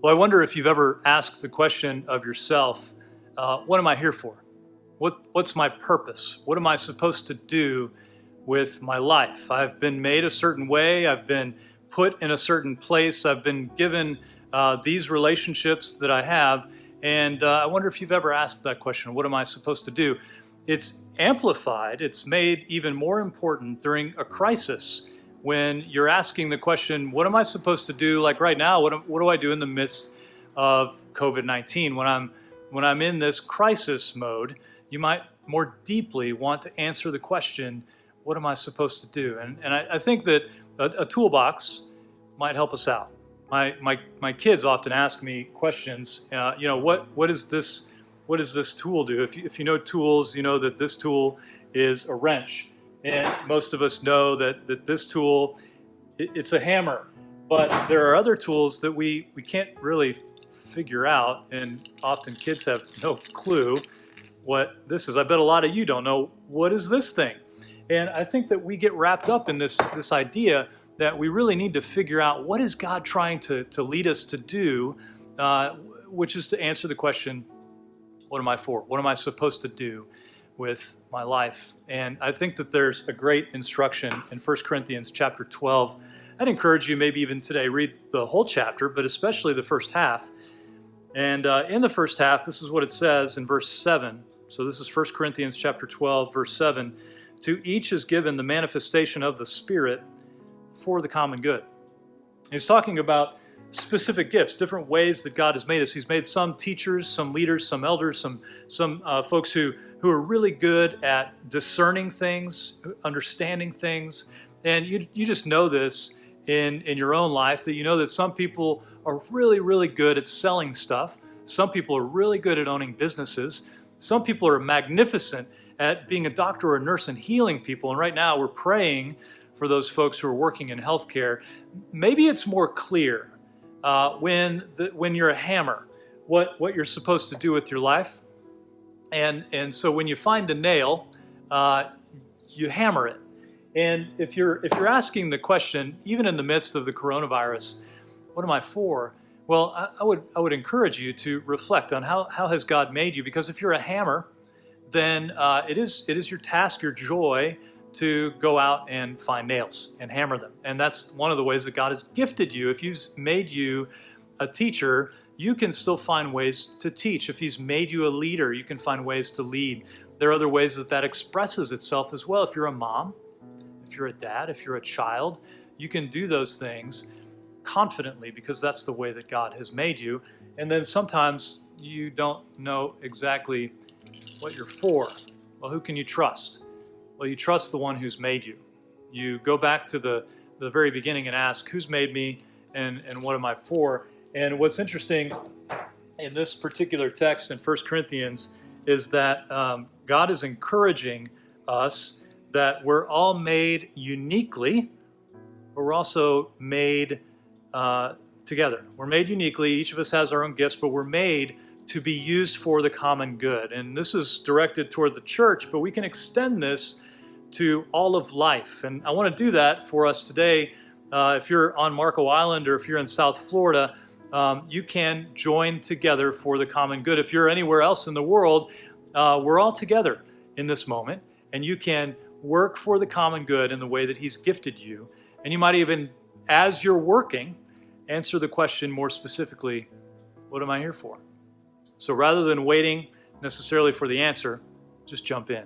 Well, I wonder if you've ever asked the question of yourself, what am I here for? What's my purpose? What am I supposed to do with my life? I've been made a certain way. I've been put in a certain place. I've been given these relationships that I have. And I wonder if you've ever asked that question, what am I supposed to do? It's amplified. It's made even more important during a crisis when you're asking the question, what am I supposed to do? Like right now, what do I do in the midst of COVID-19? When I'm in this crisis mode, you might more deeply want to answer the question, what am I supposed to do? And I think that a toolbox might help us out. My kids often ask me questions, what does this tool do? If you know tools, you know that this tool is a wrench. And most of us know that this tool, it's a hammer. But there are other tools that we can't really figure out, and often kids have no clue what this is. I bet a lot of you don't know, what is this thing? And I think that we get wrapped up in this idea that we really need to figure out what is God trying to lead us to do, which is to answer the question, what am I for? What am I supposed to do with my life? And I think that there's a great instruction in 1 Corinthians chapter 12. I'd encourage you maybe even today, read the whole chapter, but especially the first half. And in the first half, this is what it says in verse 7. So this is 1 Corinthians chapter 12, verse 7. To each is given the manifestation of the Spirit for the common good. And he's talking about specific gifts, different ways that God has made us. He's made some teachers, some leaders, some elders, some folks who are really good at discerning things, understanding things. And you just know this in your own life, that you know that some people are really, really good at selling stuff. Some people are really good at owning businesses. Some people are magnificent at being a doctor or a nurse and healing people. And right now we're praying for those folks who are working in healthcare. Maybe it's more clear when you're a hammer, what you're supposed to do with your life. And so when you find a nail, you hammer it. And if you're asking the question, even in the midst of the coronavirus, what am I for? Well, I would encourage you to reflect on how has God made you? Because if you're a hammer, then it is your task, your joy, to go out and find nails and hammer them. And that's one of the ways that God has gifted you. If He's made you a teacher, you can still find ways to teach. If He's made you a leader, you can find ways to lead. There are other ways that expresses itself as well. If you're a mom, if you're a dad, if you're a child, you can do those things confidently because that's the way that God has made you. And then sometimes you don't know exactly what you're for. Well, who can you trust? Well, you trust the one who's made you. You go back to the very beginning and ask, who's made me and what am I for? And what's interesting in this particular text in 1 Corinthians is that God is encouraging us that we're all made uniquely, but we're also made together. We're made uniquely. Each of us has our own gifts, but we're made to be used for the common good. And this is directed toward the church, but we can extend this to all of life. And I want to do that for us today. If you're on Marco Island or if you're in South Florida, you can join together for the common good. If you're anywhere else in the world, we're all together in this moment, and you can work for the common good in the way that He's gifted you. And you might even, as you're working, answer the question more specifically, what am I here for? So rather than waiting necessarily for the answer, just jump in.